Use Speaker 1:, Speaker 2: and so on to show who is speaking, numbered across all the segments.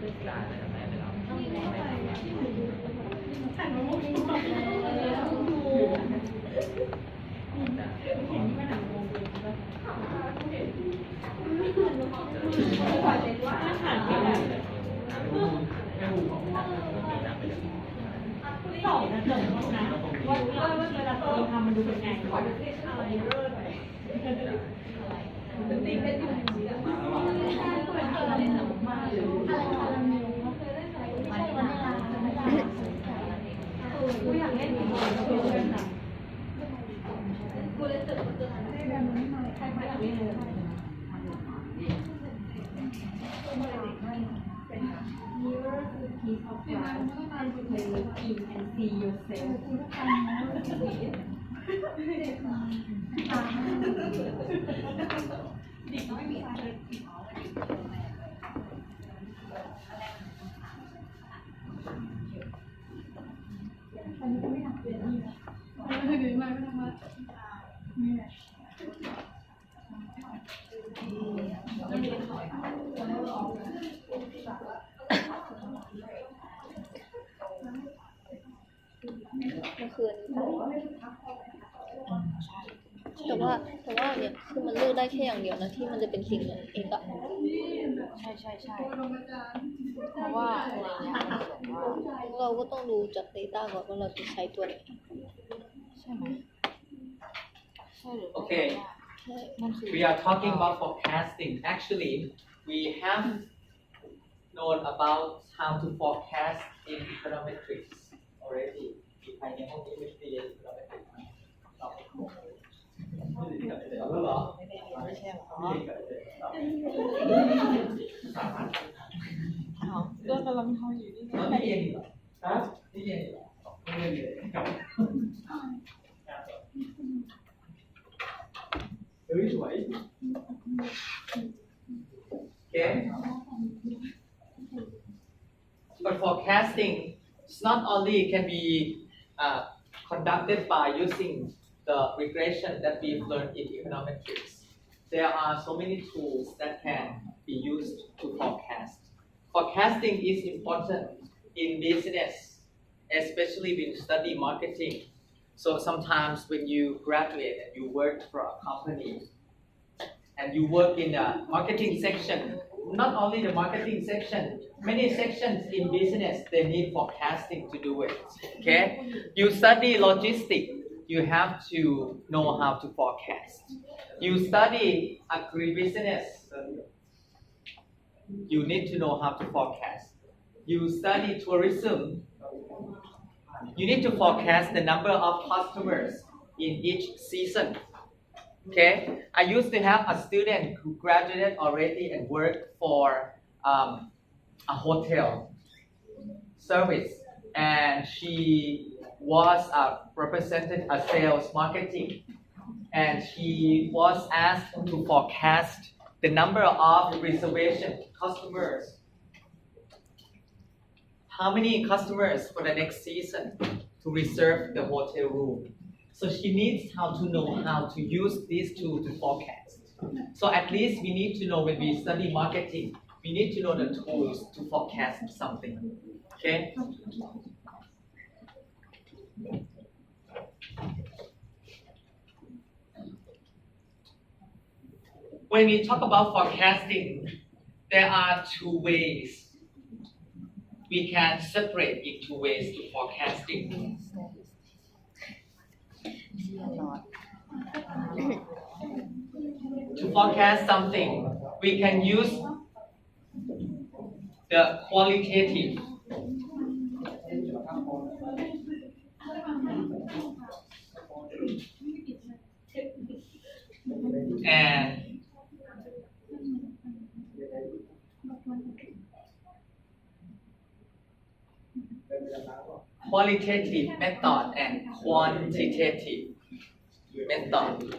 Speaker 1: สองนะเกิดนะว่าเวลาตัวทำมันดูเป็นไงกูอยากเล่นอีกคนกูเล่นนะกูเล่นตึกตึกใครไม่อยากเล่นเลยMirror is a piece of glass where you look in and see yourself. อันนี้ก็ไม่หนักเลยนี่ไม่ถึงมาไม่ทำมานี่แหละ
Speaker 2: เมื่อคืนแต่ว่าเนี่ยคือมันเลือกได้แค่อย่างเดียวนะที่มันจะเป็นสิ่งนั้นเองอะ
Speaker 3: ใช่เพราะว่าอะไรเงี้ย
Speaker 2: เราก็ต้องดูจาก data ก่อนว่าเราจะใช้ตัวไหน
Speaker 3: ใช่ไหมใช่หรือ
Speaker 4: Okay, we are talking about forecasting. Actually, we have known about how to forecast in econometrics already. มีใครในห้องนี้ไม่ได้เรียน econometrics ไหมเอาแล้วเหรอไม่ใช่หรอ
Speaker 3: ก็กำลังทำอยู่นี่
Speaker 4: ไม่เรียนเหรอฮะไม่เรียนเหรอไม่เรียนกับเฮ้ยสวย Okay. But forecasting it's not only can be conducted by using the regression that we've learned in econometrics. There are so many tools that can be used to forecast. Forecasting is important in business, especially when you study marketing. So sometimes when you graduate and you work for a company and you work in the marketing section, not only the marketing section, many sections in business, they need forecasting to do it. Okay? You study logistics, you have to know how to forecast. You study agribusiness, you need to know how to forecast. You study tourism, you need to forecast the number of customers in each season. Okay, I used to have a student who graduated already and worked for a hotel service, and she was represented a sales marketing, and she was asked to forecast the number of reservation customers. How many customers for the next season to reserve the hotel room? So she needs how to know how to use these tools to forecast. So at least we need to know when we study marketing, we need to know the tools to forecast something. Okay? When we talk about forecasting, there are two ways. We can separate in two ways to forecasting. To forecast something, we can use the qualitative and qualitative method and quantitative method.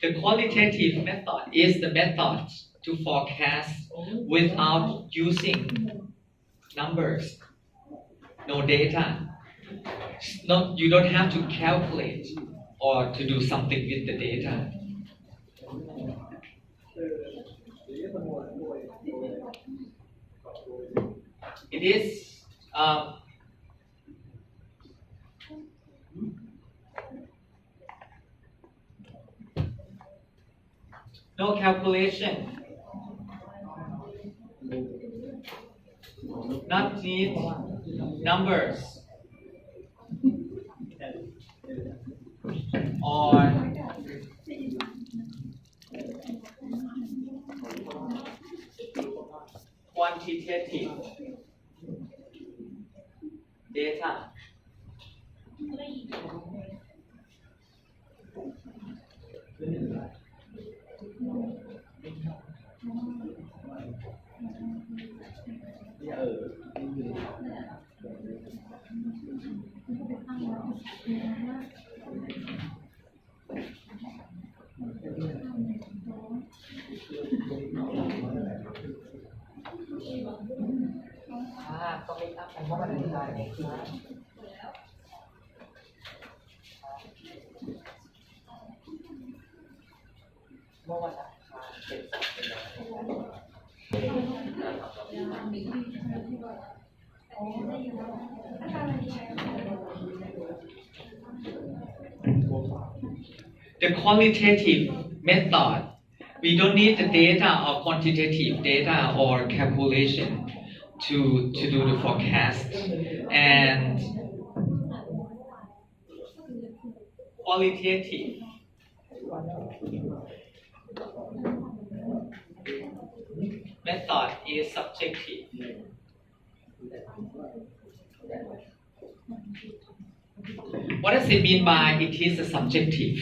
Speaker 4: The qualitative method is the method to forecast without using numbers, no data. No, you don't have to calculate. or to do something with the data. It is no calculation, not need numbers or quantitative data.ก็ไม่อัพเพราะมันเป็นการเองเมื่อวันอังคารเป็นสัปดาห์The qualitative method, we don't need the data or quantitative data or calculation to do the forecast. And qualitative method is subjective. What does it mean by it is a subjective?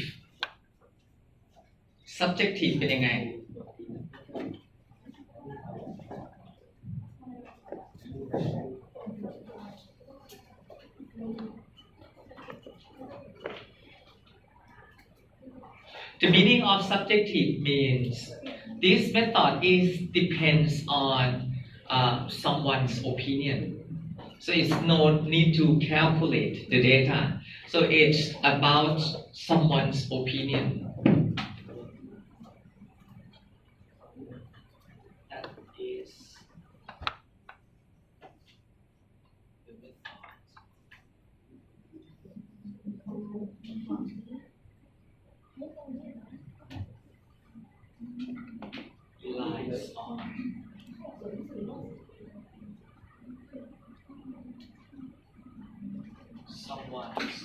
Speaker 4: Subjective เป็นยังไง The meaning of subjective means this method depends on someone's opinion. So it's no need to calculate the data. So it's about someone's opinion. That is the method. Relies on someone's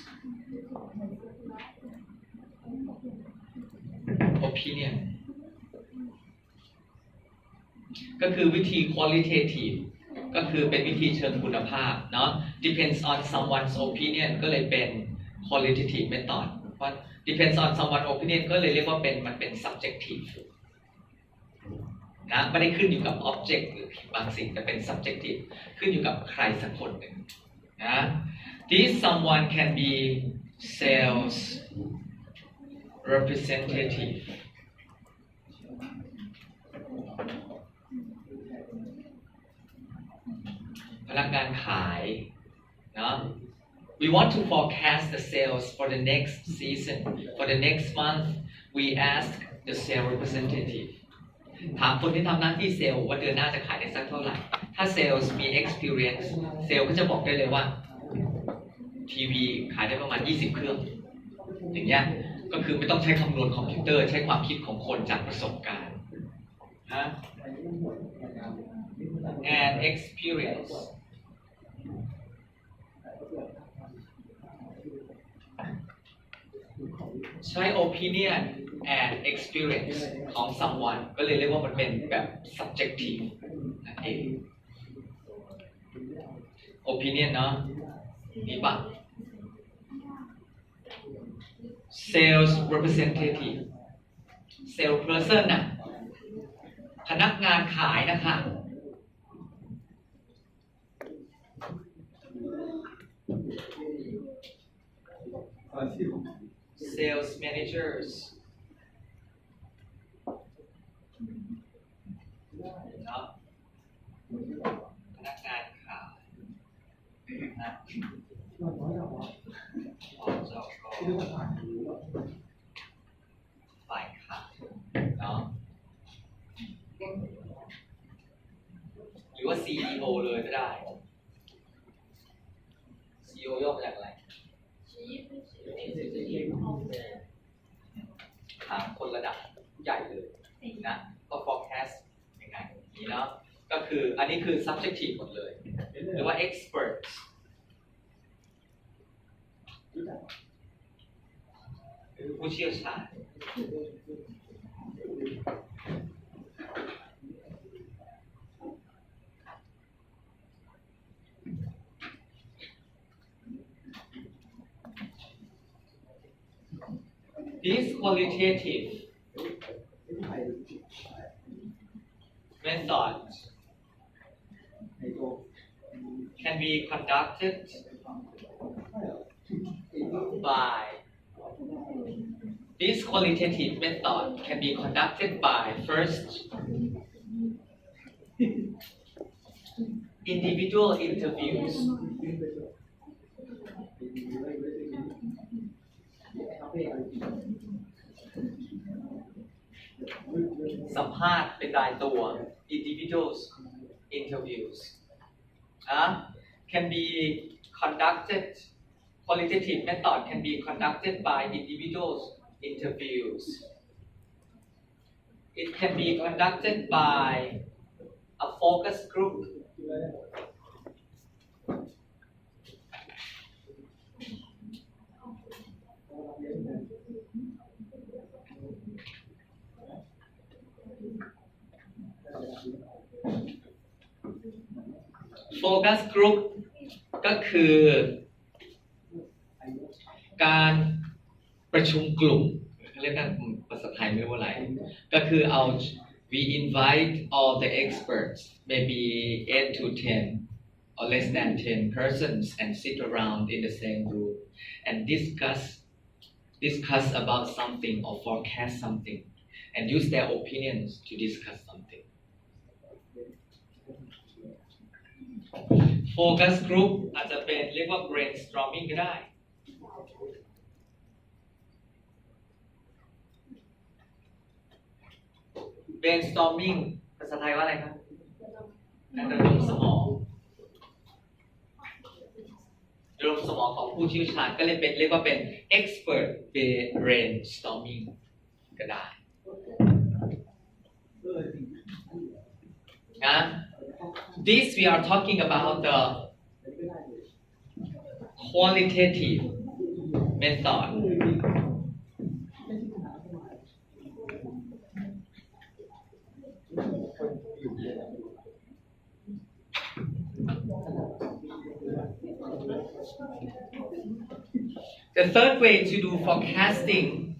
Speaker 4: opinion ก็คือวิธี qualitative ก็คือเป็นวิธีเชิงคุณภาพเนาะ depends on someone's opinion ก็เลยเป็น qualitative method เพราะ depends on someone's opinion ก็เลยเรียกว่ามันเป็น subjective นะไม่ได้ขึ้นอยู่กับ object หรือบางสิ่งแต่เป็น subjective ขึ้นอยู่กับใครสักคนหนึ่งนะ This someone can be sales representative พนักงานขายเนาะ We want to forecast the sales for the next season for the next month we ask the sales representative ถามคนที่ทำหน้าที่เซลล์ว่าเดือนหน้าจะขายได้สักเท่าไหร่ถ้าเซลล์มี experience เซลล์ก็จะบอกได้เลยว่าทีวีขายได้ประมาณ20เครื่องอย่างเงี้ยก็คือไม่ต้องใช้คำนวณคอมพิวเตอร์ใช้ความคิดของคนจากประสบการณ์นะ and experience ใช้ opinion and experience ของ someone ก็เลยเรียกว่ามันเป็นแบบ subjective นั่นเอง opinion เนาะมีปะ sales representative sales person น่ะพนักงานขายนะคะ sales managers เนาะพนักงานขายนะ ว่า CEO เลยก็ได้ CEO ย่อมาจากอะไรถามคนระดับใหญ่เลยนะก็ forecast ยังไงนี้เนาะก็คืออันนี้คือ subjective หมดเลย หรือว่า experts คือผู้เชี่ยวชาญ This qualitative method can be conducted by this qualitative method can be conducted by first individual interviewsสัมภาษณ์เป็นรายตัว individuals interviews can be conducted qualitative method can be conducted by individuals interviews it can be conducted by a focus group focus group ก็คือการประชุมกลุ่มเรียกกันภาษาไทยไม่รู้อะไรก็คือเอา we invite all the experts maybe 8 to 10 or less than 10 persons and sit around in the same group and discuss about something or forecast something and use their opinions to discuss something focus group อาจจะเป็นเรียกว่า brainstorming ก็ได้ brainstorming ภาษาไทยว่าอะไรครับการระดมสมองระดมสมองของผู้เชี่ยวชาญก็เลยเป็นเรียกว่าเป็น expert brainstorming ก็ได้นะ This we are talking about the qualitative method. The third way to do forecasting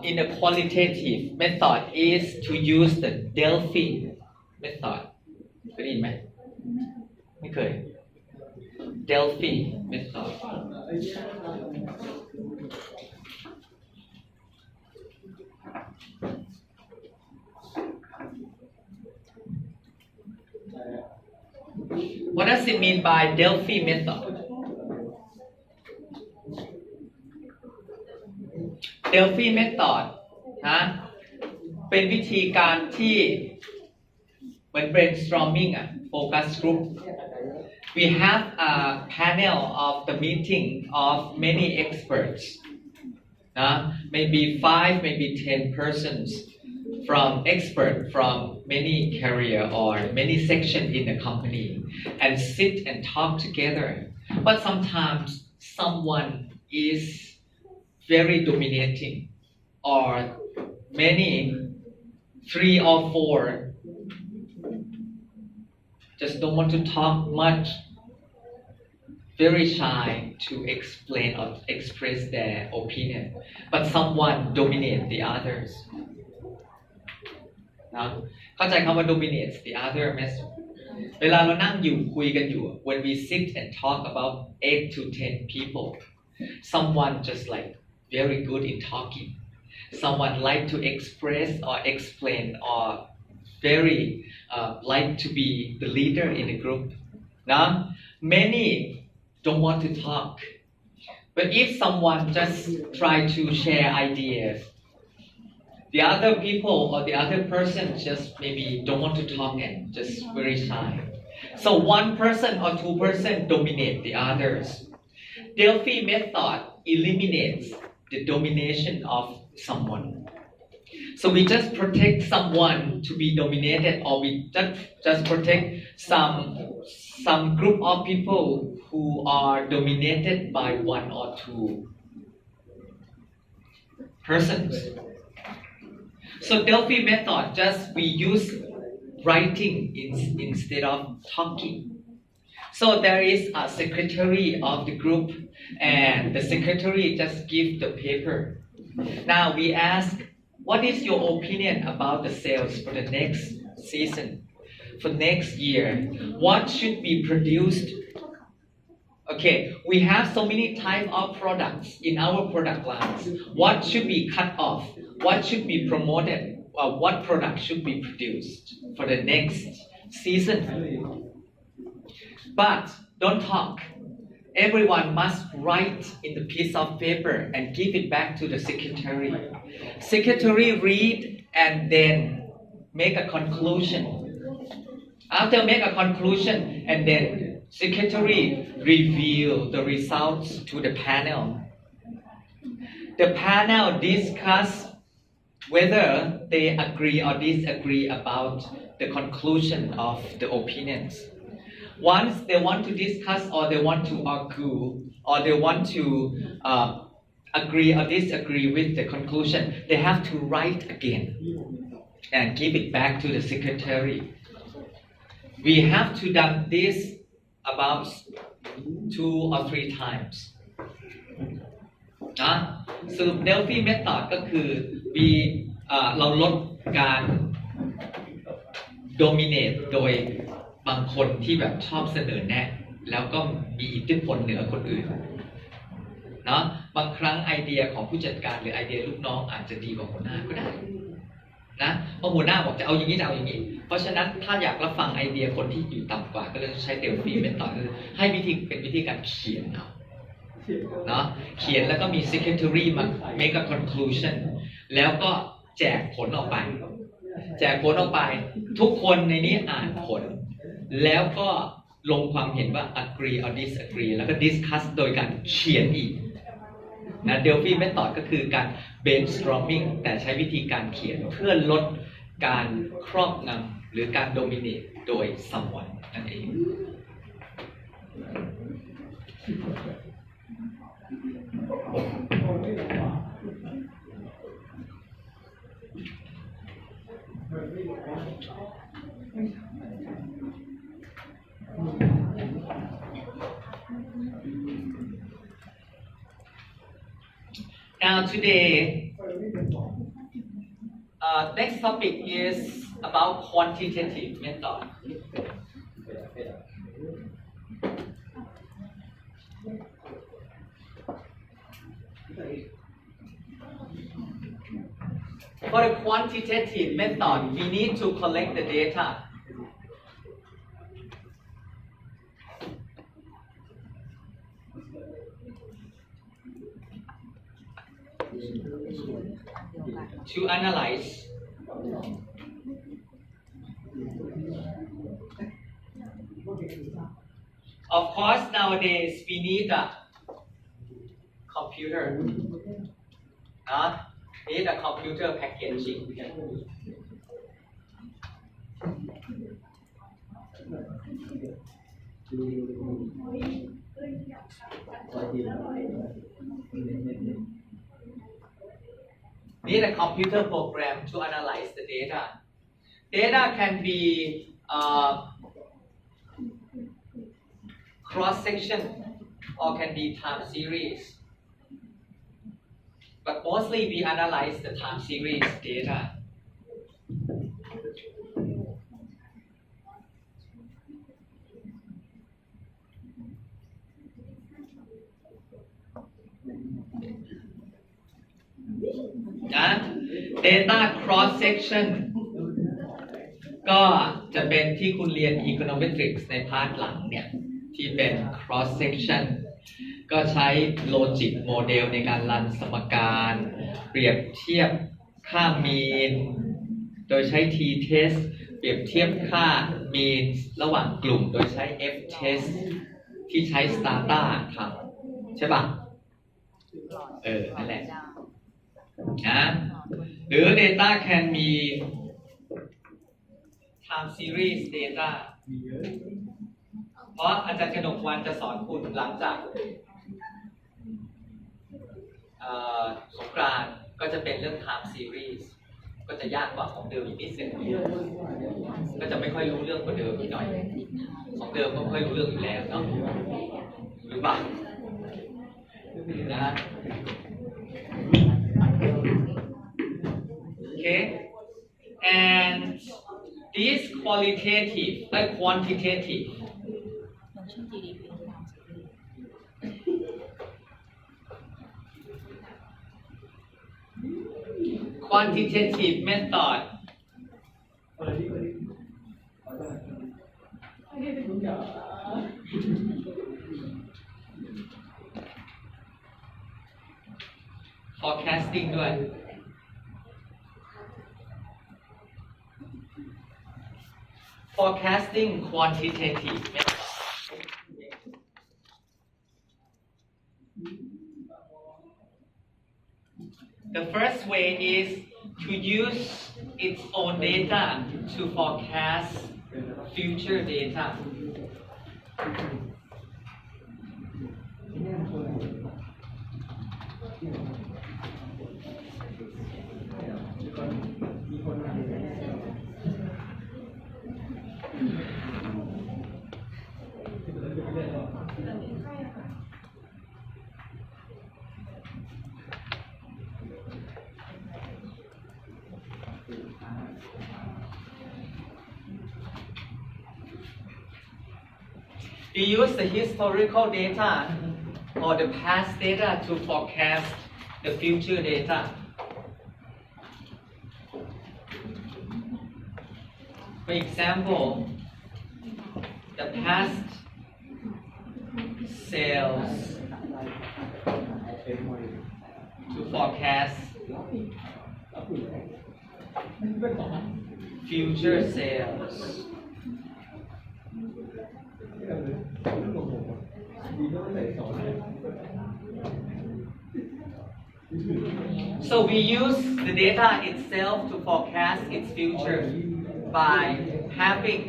Speaker 4: in a qualitative method is to use the Delphi method. เคยได้ยินไหมไม่เคย Delphi method What does it mean by Delphi method? Delphi method นะเป็นวิธีการที่เหมือน brainstorming focus group we have a panel of the meeting of many experts maybe 5 maybe 10 persons from expert from many career or many section in the company and sit and talk together but sometimes someone is very dominating or many 3 or 4 just don't want to talk much very shy to explain or express their opinion but someone dominate the others นะเข้าใจคำว่า dominates the other ไหมเวลาเรานั่งอยู่คุยกันอยู่ when we sit and talk about 8 to 10 people someone just like very good in talking someone like to express or explain or very like to be the leader in the group now many don't want to talk but if someone just try to share ideas the other people or the other person just maybe don't want to talk and just very shy. So one person or two person dominate the others. Delphi method eliminates the domination of someone. So we just protect someone to be dominated, or we just protect some group of people who are dominated by one or two persons. So Delphi method just we use writing instead of talking. So there is a secretary of the group, and the secretary just give the paper. Now we ask, what is your opinion about the sales for the next season, for next year? What should be produced? Okay, we have so many type of products in our product lines. What should be cut off? What should be promoted? What product should be produced for the next season? But don't talk. Everyone must write in the piece of paper and give it back to the secretary. Secretary read and then make a conclusion. After make a conclusion, and then secretary reveal the results to the panel. The panel discuss whether they agree or disagree about the conclusion of the opinions. Once they want to discuss or they want to argue or they want to agree or disagree with the conclusion, they have to write again and give it back to the secretary. We have to do this about 2 or 3 times. นะสรุป Delphi method ก็คือเราลดการ dominate โดยบางคนที่แบบชอบเสนอแนะแล้วก็มีอิทธิพลเหนือคนอื่นเนาะบางครั้งไอเดียของผู้จัดการหรือไอเดียลูกน้องอาจจะดีกว่าหัวหน้าก็ได้นะเพราะหัวหน้าบอกจะเอาอย่างนี้จะเอาอย่างนี้เพราะฉะนั้นถ้าอยากรับฟังไอเดียคนที่อยู่ต่ำกว่าก็เลยใช้ Delphi method ให้เป็นวิธีการเขียนเอาเนาะเขียนแล้วก็มี secretary มา make a conclusion แล้วก็แจกผลออกไปทุกคนในนี้อ่านผลแล้วก็ลงความเห็นว่า agree or disagree แล้วก็ discuss โดยการเขียนอีกนะ Delphi method ก็คือการ brainstorming แต่ใช้วิธีการเขียนเพื่อลดการครอบงำหรือการ dominate โดย someone นั่นเอง Now today, next topic is about quantitative method. For the quantitative method, we need to collect the data. To analyze. Of course, nowadays we need a computer. Need a computer packaging. Need a computer program to analyze the data. Data can be cross-section or can be time series. But mostly we analyze the time series data. Data cross section ก็จะเป็นที่คุณเรียน econometrics ในพาร์ทหลังเนี่ยที่เป็น cross section ก็ใช้ logic model ในการรันสมการเปรียบเทียบ ค่า mean โดยใช้ t test เปรียบเทียบค่า mean ระหว่างกลุ่มโดยใช้ f test ที่ใช้ Stata ทำใช่ป่ะนั่นแหละนะหรือ data can be time series data เพราะอาจารย์กนกวันจะสอนคุณหลังจากสงกรานต์ก็จะเป็นเรื่อง time series ก็จะยากกว่าของเดิมอีกนิดนึงก็จะไม่ค่อยรู้เรื่องกว่าเดิมอีกหน่อยของเดิมก็ไม่ค่อยรู้เรื่องอยู่แล้วเนาะหรือเปล่านะ Okay and this qualitative like quantitative quantitative method forecasting ด้วย forecasting quantitative method the first way is to use its own data to forecast future data We use the historical data or the past data to forecast the future data. For example, the past sales to forecast future sales. So we use the data itself to forecast its future by having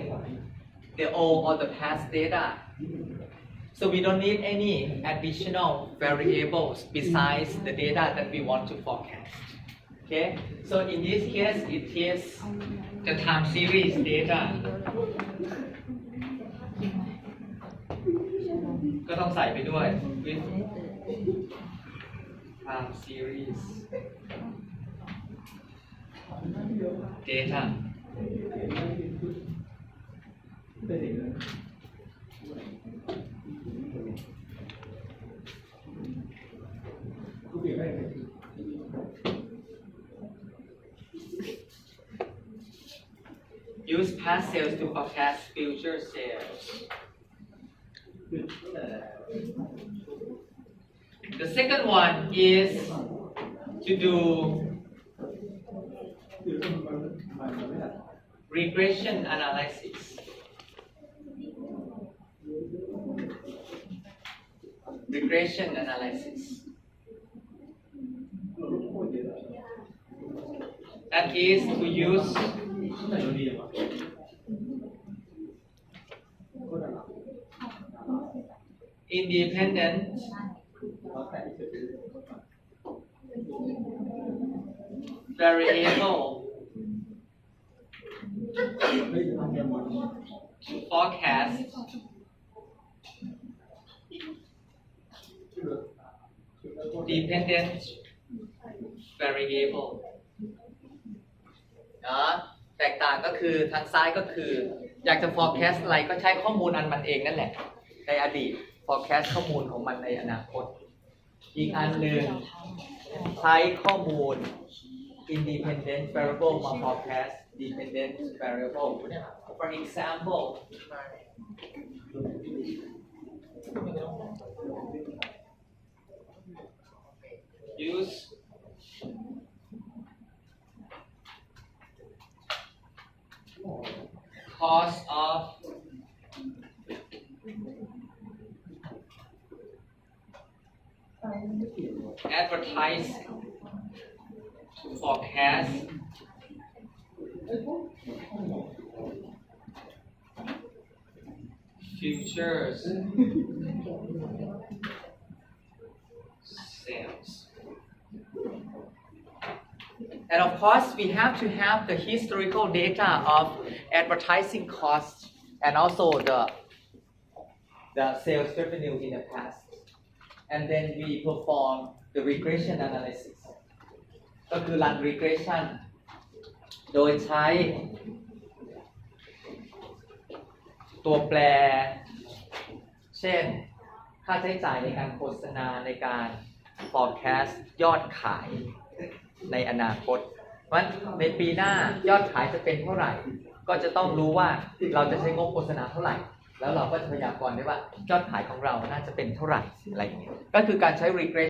Speaker 4: the old or the past data. So we don't need any additional variables besides the data that we want to forecast. Okay, so in this case it is the time series data. ก็ต้องใส่ไปด้วย with time series data use past sales to forecast future sales. The second one is to do regression analysis. Regression analysis. That is to use independent variable to forecast dependent variable นะแตกต่างก็คือทางซ้ายก็คืออยากจะ forecast อะไรก็ใช้ข้อมูลอันมันเองนั่นแหละในอดีต forecast ข้อมูลของมันในอนาคตอีกอันหนึ่งใช้ข้อมูล independent variable มา forecast dependent variable for example use advertise to forecast futures sales. And of course, we have to have the historical data of advertising costs and also the sales revenue in the past. And then we perform the regression analysis. ก็คือ run regression โดยใช้ตัวแปร เช่น ค่าใช้จ่ายในการโฆษณาในการ forecast ยอดขายในอนาคต เพราะฉะนั้นในปีหน้ายอดขายจะเป็นเท่าไหร่ ก็จะต้องรู้ว่าเราจะใช้งบโฆษณาเท่าไหร่ แล้วเราก็จะพยากรณ์ได้ว่ายอดขายของเราน่าจะเป็นเท่าไหร่อะไรอย่างเงี้ยก็คือการใช้ regression